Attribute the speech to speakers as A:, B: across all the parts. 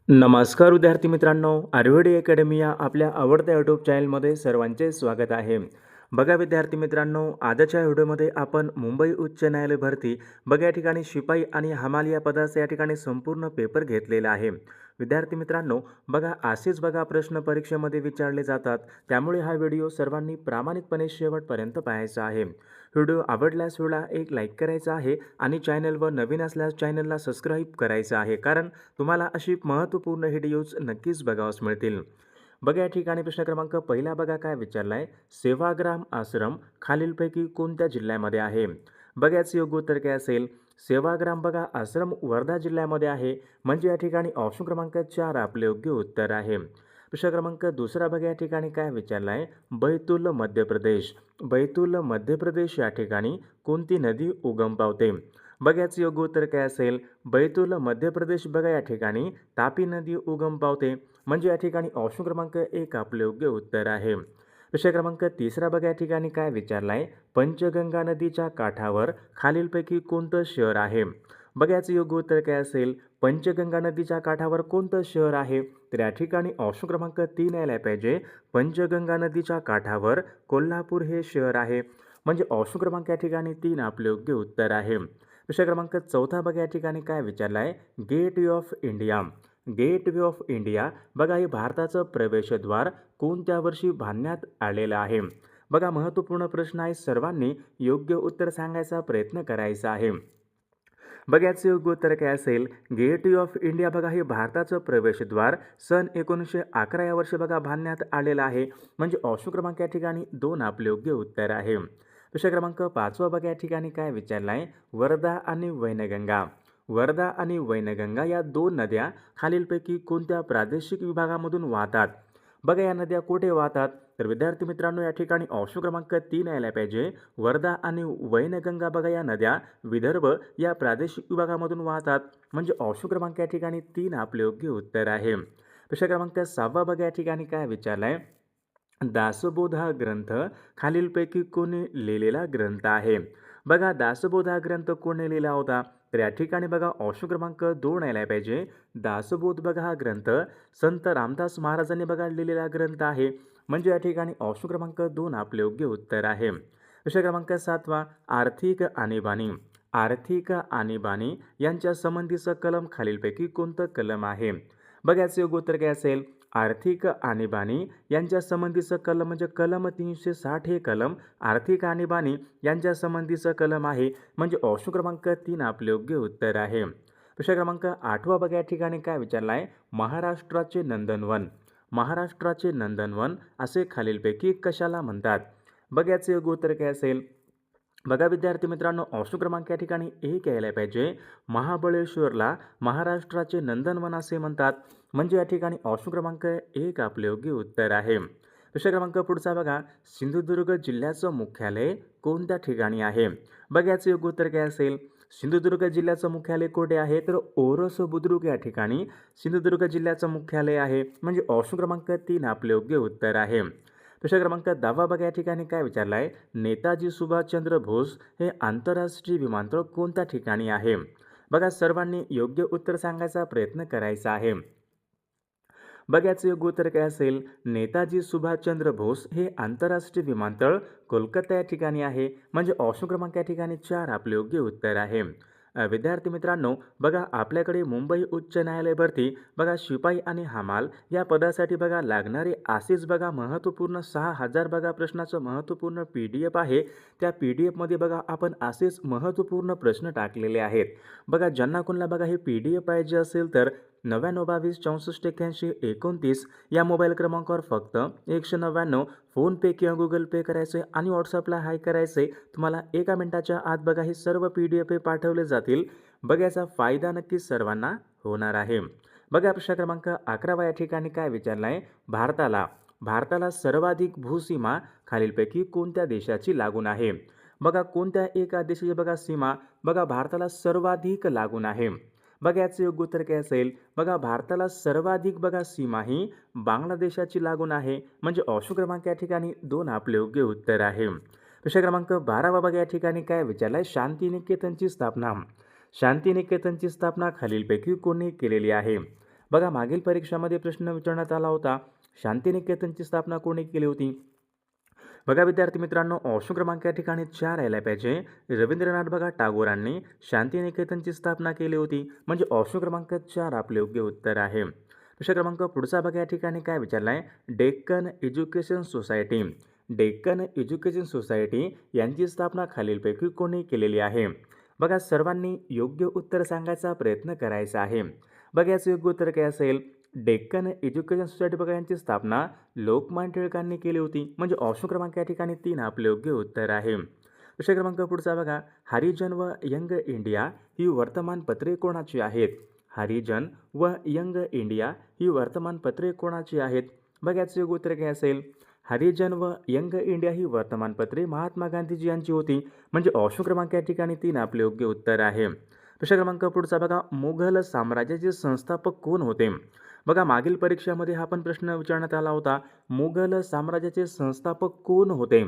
A: नमस्कार विद्यार्थी मित्रांनो, आयुर्वेद अकॅडमी या आपल्या आवडत्या यूट्यूब चॅनलमध्ये सर्वांचे स्वागत आहे. बघा विद्यार्थी मित्रांनो, आजच्या व्हिडिओमध्ये आपण मुंबई उच्च न्यायालय भरती या ठिकाणी शिपाई आणि हमाल या पदाचा या ठिकाणी संपूर्ण पेपर घेतलेला आहे. विद्यार्थी मित्रांनो, बघा असेच प्रश्न परीक्षेमध्ये विचारले जातात, त्यामुळे हा व्हिडिओ सर्वांनी प्रामाणिकपणे शेवटपर्यंत पाहायचा आहे. व्हिडिओ आवडल्यास व्हिडिओला एक लाईक करायचा आहे आणि चॅनलवर नवीन असल्यास चॅनलला सबस्क्राईब करायचं आहे, कारण तुम्हाला अशी महत्त्वपूर्ण व्हिडिओज नक्कीच बघावयास मिळतील. बघा या ठिकाणी प्रश्न क्रमांक पहिला बघा काय विचारला आहे. सेवाग्राम आश्रम खालीलपैकी कोणत्या जिल्ह्यामध्ये आहे? बघा याचं योग्य उत्तर काय असेल? सेवाग्राम आश्रम वर्धा जिल्ह्यामध्ये आहे, म्हणजे या ठिकाणी ऑप्शन क्रमांक 4 आपले योग्य उत्तर आहे. प्रश्न क्रमांक दुसरा बघा या ठिकाणी काय विचारला आहे. बैतूल मध्य प्रदेश. बैतूल मध्य प्रदेश या ठिकाणी कोणती नदी उगम पावते? बघा याचं योग्य उत्तर काय असेल? बैतूल मध्य प्रदेश या ठिकाणी तापी नदी उगम पावते, म्हणजे या ठिकाणी ऑप्शन क्रमांक 1 आपले योग्य उत्तर आहे. प्रश्न क्रमांक तिसरा बघा या ठिकाणी काय विचारला आहे. पंचगंगा नदीच्या काठावर खालीलपैकी कोणतं शहर आहे? बघा याचं योग्य उत्तर काय असेल? पंचगंगा नदीच्या काठावर कोणतं शहर आहे? तर या ठिकाणी ऑप्शन क्रमांक 3 यायला पाहिजे. पंचगंगा नदीच्या काठावर कोल्हापूर हे शहर आहे, म्हणजे ऑप्शन क्रमांक या ठिकाणी 3 आपले योग्य उत्तर आहे. प्रश्न क्रमांक चौथा बघा या ठिकाणी काय विचारला आहे. Gateway of India. Gateway of India हे भारताचं प्रवेशद्वार कोणत्या वर्षी बांधण्यात आलेलं आहे? बघा महत्त्वपूर्ण प्रश्न आहे, सर्वांनी योग्य उत्तर सांगायचा प्रयत्न करायचा आहे. बघा याचं योग्य उत्तर काय असेल? गेट वे ऑफ इंडिया हे भारताचं प्रवेशद्वार सन 1911 या वर्षी बांधण्यात आलेलं आहे, म्हणजे ऑप्शन क्रमांक या ठिकाणी 2 आपले योग्य उत्तर आहे. प्रश्न क्रमांक 5 बघा या ठिकाणी काय विचारला आहे. वर्धा आणि वैनगंगा. वर्धा आणि वैनगंगा या 2 नद्या खालीलपैकी कोणत्या प्रादेशिक विभागामधून वाहतात? बघा या नद्या कुठे वाहतात? तर विद्यार्थी मित्रांनो या ठिकाणी ऑप्शन क्रमांक 3 यायला पाहिजे. वर्धा आणि वैनगंगा या नद्या विदर्भ या प्रादेशिक विभागामधून वाहतात, म्हणजे ऑप्शन क्रमांक या ठिकाणी 3 आपले योग्य उत्तर आहे. प्रश्न क्रमांक 6 बघा या ठिकाणी काय विचारला आहे. दासबोध हा ग्रंथ खालीलपैकी कोणी लिहिलेला ग्रंथ आहे? बघा दासबोध हा ग्रंथ कोणी लिहिला होता? तर या ठिकाणी ऑप्शन क्रमांक 2 यायला पाहिजे. दासबोध हा ग्रंथ संत रामदास महाराजांनी लिहिलेला ग्रंथ आहे, म्हणजे या ठिकाणी ऑप्शन क्रमांक 2 आपले योग्य उत्तर आहे. प्रश्न क्रमांक 7 आर्थिक आणीबाणी. आर्थिक आणीबाणी यांच्या संबंधीचं कलम खालीलपैकी कोणतं कलम आहे? बघा याचं योग्य उत्तर काय असेल? आर्थिक आणीबाणी यांच्या संबंधीचं कलम म्हणजे कलम 360 हे कलम आर्थिक आणीबाणी यांच्या संबंधीचं कलम आहे, म्हणजे ऑप्शन क्रमांक 3 आपले योग्य उत्तर आहे. प्रश्न क्रमांक 8 बघा या ठिकाणी काय विचारला आहे. महाराष्ट्राचे नंदनवन. महाराष्ट्राचे नंदनवन असे खालीलपैकी कशाला म्हणतात? बघा याचं योग्य उत्तर काय असेल? बघा विद्यार्थी मित्रांनो, ऑप्शन क्रमांक या ठिकाणी 1 यायला पाहिजे. महाबळेश्वरला महाराष्ट्राचे नंदनवन असे म्हणतात, म्हणजे या ठिकाणी ऑप्शन क्रमांक 1 आपले योग्य उत्तर आहे. प्रश्न क्रमांक पुढचा बघा. सिंधुदुर्ग जिल्ह्याचं मुख्यालय कोणत्या ठिकाणी आहे? बघा याचं योग्य उत्तर काय असेल? सिंधुदुर्ग जिल्ह्याचं मुख्यालय कुठे आहे? तर ओरस बुद्रुक या ठिकाणी सिंधुदुर्ग जिल्ह्याचं मुख्यालय आहे, म्हणजे ऑप्शन क्रमांक 3 आपले योग्य उत्तर आहे. प्रश्न क्रमांक 10 बघा या ठिकाणी काय विचारला आहे. नेताजी सुभाषचंद्र बोस हे आंतरराष्ट्रीय विमानतळ कोणत्या ठिकाणी आहे? बघा सर्वांनी योग्य उत्तर सांगायचा प्रयत्न करायचा आहे. बघा याचं योग्य उत्तर काय असेल? नेताजी सुभाषचंद्र बोस हे आंतरराष्ट्रीय विमानतळ कोलकाता या ठिकाणी आहे, म्हणजे ऑप्शन क्रमांक या ठिकाणी 4 आपले योग्य उत्तर आहे. विद्यार्थी मित्रांनो, बघा आपल्याकडे मुंबई उच्च न्यायालय भरती शिपाई आणि हमाल या पदासाठी लागणारे असेच महत्त्वपूर्ण 6000 प्रश्नाचं महत्त्वपूर्ण PDF आहे. त्या PDF मध्ये आपण असेच महत्त्वपूर्ण प्रश्न टाकलेले आहेत. ज्यांना कोणाला हे PDF पाहिजे असेल तर 9922648129 या मोबाईल क्रमांकावर फक्त 199 फोनपे किंवा गुगल पे करायचे आणि व्हॉट्सअपला हाय करायचे. तुम्हाला 1 मिनिटाच्या आत हे सर्व PDF पाठवले जातील. याचा फायदा नक्कीच सर्वांना होणार आहे. प्रश्न क्रमांक 11 या ठिकाणी काय विचारला आहे. भारताला सर्वाधिक भूसीमा खालीलपैकी कोणत्या देशाची लागून आहे? कोणत्या एका देशाची सीमा भारताला सर्वाधिक लागून आहे? याचं योग्य उत्तर काय असेल? भारताला सर्वाधिक सीमा ही बांगलादेशाची लागून आहे, म्हणजे ऑप्शन क्रमांक या ठिकाणी 2 आपले योग्य उत्तर आहे. प्रश्न क्रमांक 12 या ठिकाणी काय विचारलाय. शांतिनिकेतनची स्थापना. शांतिनिकेतनची स्थापना खालीलपैकी कोणी केलेली आहे? बघा मागील परीक्षामध्ये प्रश्न विचारण्यात आला होता, शांतिनिकेतनची स्थापना कोणी केली होती? बघा विद्यार्थी मित्रांनो, ऑप्शन क्रमांक या ठिकाणी 4 यायला पाहिजे. रवींद्रनाथ बघा टागोरांनी शांतिनिकेतनची स्थापना केली होती. म्हणजे ऑप्शन क्रमांक 4 आपले योग्य उत्तर आहे. प्रश्न क्रमांक पुढचा बघा या ठिकाणी काय विचारला आहे, Deccan education society. Deccan education society यांची स्थापना खालीलपैकी कोणी केलेली आहे? बघा सर्वांनी योग्य उत्तर सांगायचा प्रयत्न करायचा आहे. बघा याचं योग्य उत्तर काय असेल, डेक्कन एज्युकेशन सोसायटी बघा यांची स्थापना लोकमान्य टिळकांनी केली होती. म्हणजे ऑप्शन क्रमांक या ठिकाणी 3 आपले योग्य उत्तर आहे. प्रश्न क्रमांक पुढचा बघा, हरिजन व यंग इंडिया ही वर्तमानपत्रे कोणाची आहेत? हरिजन व यंग इंडिया ही वर्तमानपत्रे कोणाची आहेत? बघा याचं योग्य उत्तर काय असेल, हरिजन व यंग इंडिया ही वर्तमानपत्रे महात्मा गांधीजी यांची होती. म्हणजे ऑप्शन क्रमांक या ठिकाणी 3 आपले योग्य उत्तर आहे. प्रश्न क्रमांक पुढचा बघा, मुघल साम्राज्याचे संस्थापक कोण होते? बघा मागील परीक्षेमध्ये हा पण प्रश्न विचारण्यात आला होता, मुघल साम्राज्याचे संस्थापक कोण होते?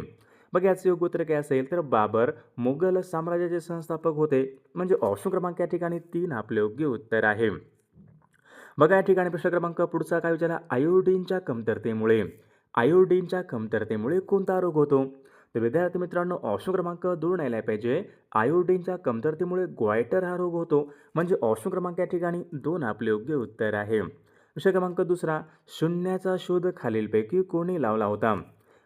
A: बघा याचे योग्य उत्तर काय असेल, तर बाबर मुघल साम्राज्याचे संस्थापक होते. म्हणजे ऑप्शन क्रमांक या ठिकाणी 3 आपले योग्य उत्तर आहे. बघा या ठिकाणी प्रश्न क्रमांक पुढचा काय विचारला, आयोडीनच्या कमतरतेमुळे कोणता रोग होतो? तर विद्यार्थी मित्रांनो, ऑप्शन क्रमांक 2 यायला पाहिजे. आयोडीनच्या कमतरतेमुळे ग्वायटर हा रोग होतो. म्हणजे ऑप्शन क्रमांक या ठिकाणी 2 आपले योग्य उत्तर आहे. प्रश्न क्रमांक दुसरा, शून्याचा शोध खालीलपैकी कोणी लावला होता?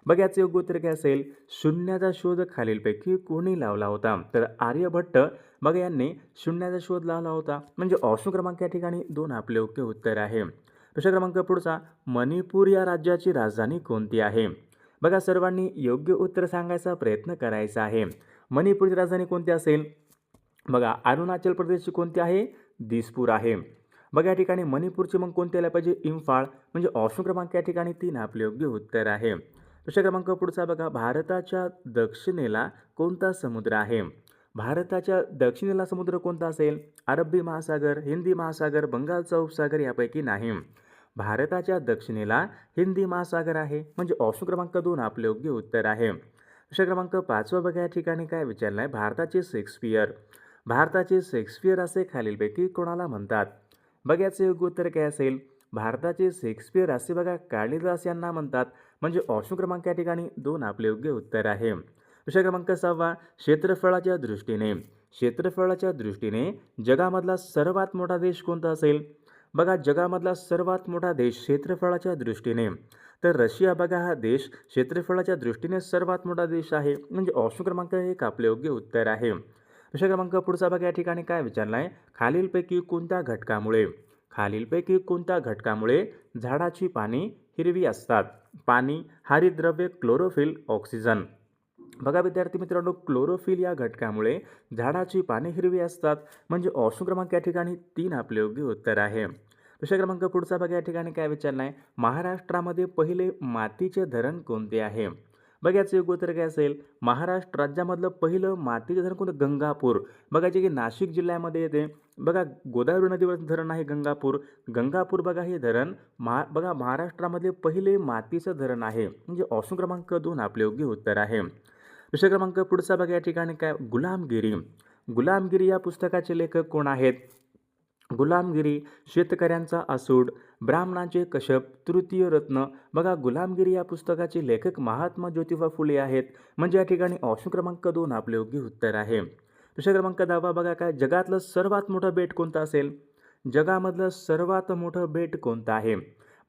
A: बघा याचे योग्य उत्तर काय असेल, शून्याचा शोध खालीलपैकी कोणी लावला होता? तर आर्यभट्ट बघा यांनी शून्याचा शोध लावला होता. म्हणजे ऑप्शन क्रमांक या ठिकाणी 2 आपले योग्य उत्तर आहे. प्रश्न क्रमांक पुढचा, मणिपूर या राज्याची राजधानी कोणती आहे? बघा सर्वांनी योग्य उत्तर सांगायचा प्रयत्न करायचा आहे. मणिपूरची राजधानी कोणती असेल? बघा अरुणाचल प्रदेशची कोणती आहे? दिसपूर आहे. बघा या ठिकाणी मणिपूरची मग कोणती यायला पाहिजे? इम्फाळ. म्हणजे ऑप्शन क्रमांक या ठिकाणी 3 आपले योग्य उत्तर आहे. प्रश्न क्रमांक पुढचा बघा, भारताच्या दक्षिणेला कोणता समुद्र आहे? भारताच्या दक्षिणेला समुद्र कोणता असेल? अरबी महासागर, हिंदी महासागर, बंगालचा उपसागर यापैकी नाही. भारताच्या दक्षिणेला हिंदी महासागर आहे. म्हणजे ऑप्शन क्रमांक 2 आपले योग्य उत्तर आहे. प्रश्न क्रमांक 5 बघा या ठिकाणी काय विचारलं आहे, भारताचे शेक्सपियर असे खालीलपैकी कोणाला म्हणतात? बघा याचे योग्य उत्तर काय असेल, भारताचे शेक्सपियर असे बघा कालिदास यांना म्हणतात. म्हणजे ऑप्शन क्रमांक या ठिकाणी 2 आपले योग्य उत्तर आहे. प्रश्न क्रमांक 6, क्षेत्रफळाच्या दृष्टीने जगामधला सर्वात मोठा देश कोणता असेल? बघा जगामधला सर्वात मोठा देश क्षेत्रफळाच्या दृष्टीने, तर रशिया बघा हा देश क्षेत्रफळाच्या दृष्टीने सर्वात मोठा देश आहे. म्हणजे ऑप्शन क्रमांक 1 आपले योग्य उत्तर आहे. प्रश्न क्रमांक पुढचा बघा या ठिकाणी काय विचारला आहे, खालीलपैकी कोणत्या घटकामुळे झाडाची पाने हिरवी असतात? पाणी, हरितद्रव्य, क्लोरोफिल, ऑक्सिजन. बघा विद्यार्थी मित्रांनो, क्लोरोफिल या घटकामुळे झाडाची पाने हिरवी असतात. म्हणजे ऑप्शन क्रमांक या ठिकाणी 3 आपले योग्य उत्तर आहे. प्रश्न क्रमांक पुढचा बघा या ठिकाणी काय विचारला आहे, महाराष्ट्रामध्ये पहिले मातीचे धरण कोणते आहे? बघा याचं योग्य उत्तर काय असेल, महाराष्ट्र राज्यामधलं पहिलं मातीचे धरण कोणतं? गंगापूर. बघा जे की नाशिक जिल्ह्यामध्ये येते. बघा गोदावरी नदीवरचं धरण आहे गंगापूर बघा हे धरण बघा महाराष्ट्रामधले पहिले मातीचं धरण आहे. म्हणजे ऑप्शन क्रमांक 2 आपले योग्य उत्तर आहे. प्रश्न क्रमांक पुढचा बघा या ठिकाणी काय, गुलामगिरी या पुस्तकाचे लेखक कोण आहेत? गुलामगिरी, शेतकऱ्यांचा आसूड, ब्राह्मणांचे कश्यप, तृतीय रत्न. बघा गुलामगिरी या पुस्तकाचे लेखक महात्मा ज्योतिबा फुले आहेत. म्हणजे या ठिकाणी ऑप्शन क्रमांक 2 आपले योग्य उत्तर आहे. प्रश्न क्रमांक 10 बघा काय, जगातलं सर्वात मोठं बेट कोणतं असेल? जगामधलं सर्वात मोठं बेट कोणतं आहे?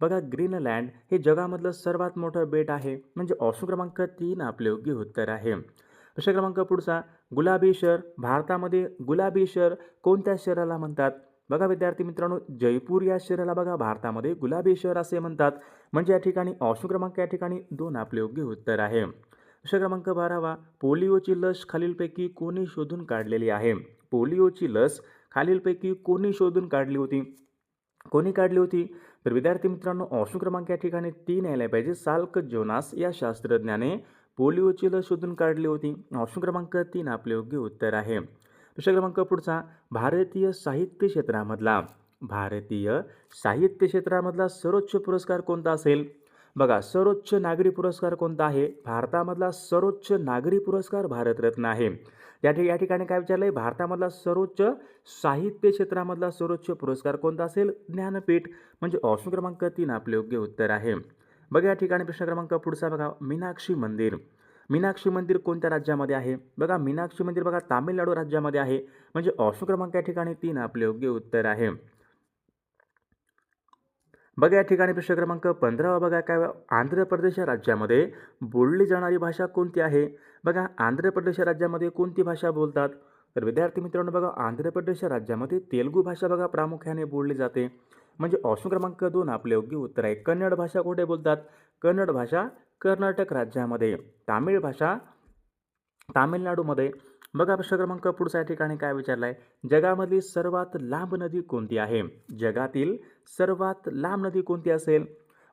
A: बघा ग्रीनलँड हे जगामधलं सर्वात मोठं बेट आहे. म्हणजे ऑप्शन क्रमांक 3 आपले योग्य उत्तर आहे. प्रश्न क्रमांक पुढचा, गुलाबी शहर, भारतामध्ये गुलाबी शहर कोणत्या शहराला म्हणतात? बघा विद्यार्थी मित्रांनो, जयपूर या शहराला बघा भारतामध्ये गुलाबी शहर असे म्हणतात. म्हणजे या ठिकाणी ऑप्शन क्रमांक या ठिकाणी 2 आपले योग्य उत्तर आहे. प्रश्न क्रमांक 12, पोलिओची लस खालीलपैकी कोणी शोधून काढलेली आहे? पोलिओची लस खालीलपैकी कोणी शोधून काढली होती? कोणी काढली होती? तर विद्यार्थी मित्रांनो, ऑप्शन क्रमांक या ठिकाणी 3 यायला पाहिजे. साल्क जोनास या शास्त्रज्ञाने पोलिओची लस शोधून काढली होती. ऑप्शन क्रमांक 3 आपले योग्य उत्तर आहे. प्रश्न क्रमांक पुढचा, भारतीय साहित्य क्षेत्रामधला सर्वोच्च पुरस्कार कोणता असेल? बघा सर्वोच्च नागरी पुरस्कार कोणता आहे? भारतामधला सर्वोच्च नागरी पुरस्कार भारतरत्न आहे. या ठिकाणी काय विचारलं आहे, भारतामधला सर्वोच्च साहित्य क्षेत्रामधला सर्वोच्च पुरस्कार कोणता असेल, ज्ञानपीठ. म्हणजे ऑप्शन क्रमांक 3 आपले योग्य उत्तर आहे. बघा या ठिकाणी प्रश्न क्रमांक पुढचा बघा, मीनाक्षी मंदिर. मीनाक्षी मंदिर कोणत्या राज्यामध्ये आहे? बघा मीनाक्षी मंदिर बघा तामिळनाडू राज्यामध्ये आहे. म्हणजे ऑप्शन क्रमांक या ठिकाणी 3 आपले योग्य उत्तर आहे. बघा या ठिकाणी प्रश्न क्रमांक 15 बघा काय, आंध्र प्रदेश या राज्यामध्ये बोलली जाणारी भाषा कोणती आहे? बघा आंध्र प्रदेश या राज्यामध्ये कोणती भाषा बोलतात? तर विद्यार्थी मित्रांनो बघा आंध्र प्रदेश या राज्यामध्ये तेलुगू भाषा बघा प्रामुख्याने बोलली जाते. म्हणजे ऑप्शन क्रमांक 2 आपले योग्य उत्तर आहे. कन्नड भाषा कुठे बोलतात? कन्नड भाषा कर्नाटक राज्यामध्ये. तामिळ भाषा तामिळनाडूमध्ये. बघा प्रश्न क्रमांक पुढचा या ठिकाणी काय विचारला आहे, जगामधली सर्वात लांब नदी कोणती आहे? जगातील सर्वात लांब नदी कोणती असेल?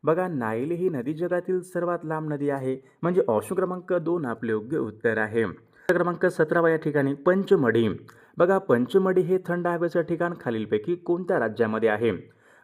A: बघा नाईल ही नदी जगातील सर्वात लांब नदी आहे. म्हणजे ऑप्शन क्रमांक 2 आपले योग्य उत्तर आहे. प्रश्न क्रमांक 17 या ठिकाणी पंचमढी. बघा पंचमढी हे थंड हवेचं ठिकाण खालीलपैकी कोणत्या राज्यामध्ये आहे?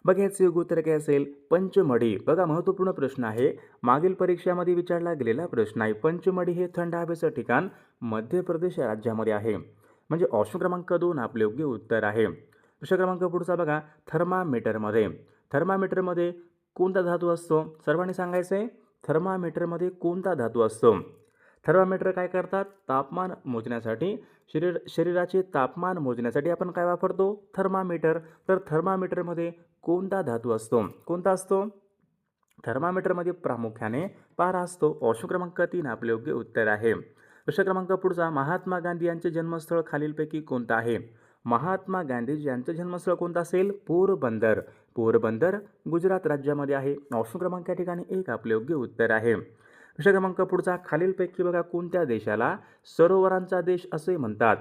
A: बघा याचे योग्य उत्तर काय असेल, पंचमढी. बघा महत्त्वपूर्ण प्रश्न आहे, मागील परीक्षामध्ये विचारला गेलेला प्रश्न आहे. पंचमढी हे थंड हवेचं ठिकाण मध्य प्रदेश या राज्यामध्ये आहे. म्हणजे ऑप्शन क्रमांक 2 आपले योग्य उत्तर आहे. प्रश्न क्रमांक पुढचा बघा, थर्मामीटरमध्ये. थर्मामीटरमध्ये कोणता धातू असतो? सर्वांनी सांगायचं आहे, थर्मामीटरमध्ये कोणता धातू असतो? थर्मामीटर काय करतात? तापमान मोजण्यासाठी, शरीराचे तापमान मोजण्यासाठी आपण काय वापरतो? थर्मामीटर. तर थर्मामीटरमध्ये कोणता धातू असतो? कोणता असतो? थर्मामीटरमध्ये प्रामुख्याने पारा असतो. ऑप्शन क्रमांक 3 आपले योग्य उत्तर आहे. प्रश्न क्रमांक पुढचा, महात्मा गांधी यांचे जन्मस्थळ खालीलपैकी कोणतं आहे? महात्मा गांधी यांचं जन्मस्थळ कोणतं असेल? पोरबंदर. पोरबंदर गुजरात राज्यामध्ये आहे. ऑप्शन क्रमांक या ठिकाणी 1 आपले योग्य उत्तर आहे. प्रश्न क्रमांक पुढचा, खालीलपैकी बघा कोणत्या देशाला सरोवरांचा देश असे म्हणतात?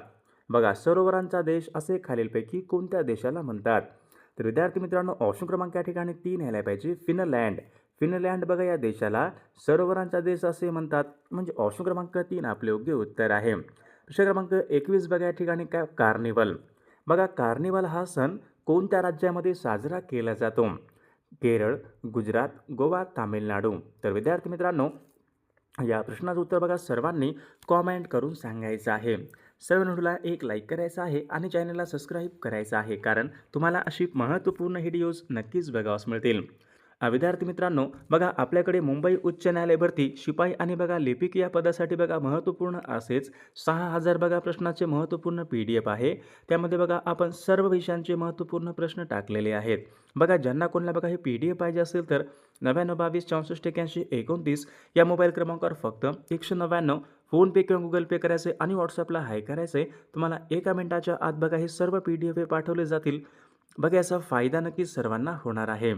A: बघा सरोवरांचा देश असे खालीलपैकी कोणत्या देशाला म्हणतात? तर विद्यार्थी मित्रांनो ऑप्शन क्रमांक या ठिकाणी 3 यायला पाहिजे, फिनलँड. फिनलँड बघा या देशाला सरोवरांचा देश असे म्हणतात. म्हणजे ऑप्शन क्रमांक 3 आपले योग्य उत्तर आहे. प्रश्न क्रमांक 21 बघा या ठिकाणी काय, कार्निवल. बघा कार्निवल हा सण कोणत्या राज्यामध्ये साजरा केला जातो? केरळ, गुजरात, गोवा, तामिळनाडू. तर विद्यार्थी मित्रांनो या प्रश्नाचं उत्तर बघा सर्वांनी कॉमेंट करून सांगायचं आहे. सर्व व्हिडिओला एक लाईक करायचं आहे आणि चॅनलला सबस्क्राईब करायचं आहे, कारण तुम्हाला अशी महत्त्वपूर्ण व्हिडिओज नक्कीच बघावयास मिळतील. विद्यार्थी मित्रांनो बघा आपल्याकडे मुंबई उच्च न्यायालय भरती शिपाई आणि बघा लिपिक या पदासाठी बघा महत्त्वपूर्ण असेच 6000 बघा प्रश्नाचे महत्त्वपूर्ण PDF आहे. त्यामध्ये बघा आपण सर्व विषयांचे महत्त्वपूर्ण प्रश्न टाकलेले आहेत. बघा ज्यांना कोणाला बघा हे PDF पाहिजे असेल तर 9922 64 81 29 या मोबाईल क्रमांकावर फक्त 199 फोनपे किंवा गुगल पे करायचे आणि व्हॉट्सअपला हाय करायचे. तुम्हाला 1 मिनिटाच्या आत बघा हे सर्व PDF पाठवले जातील. बघा याचा फायदा नक्कीच सर्वांना होणार आहे.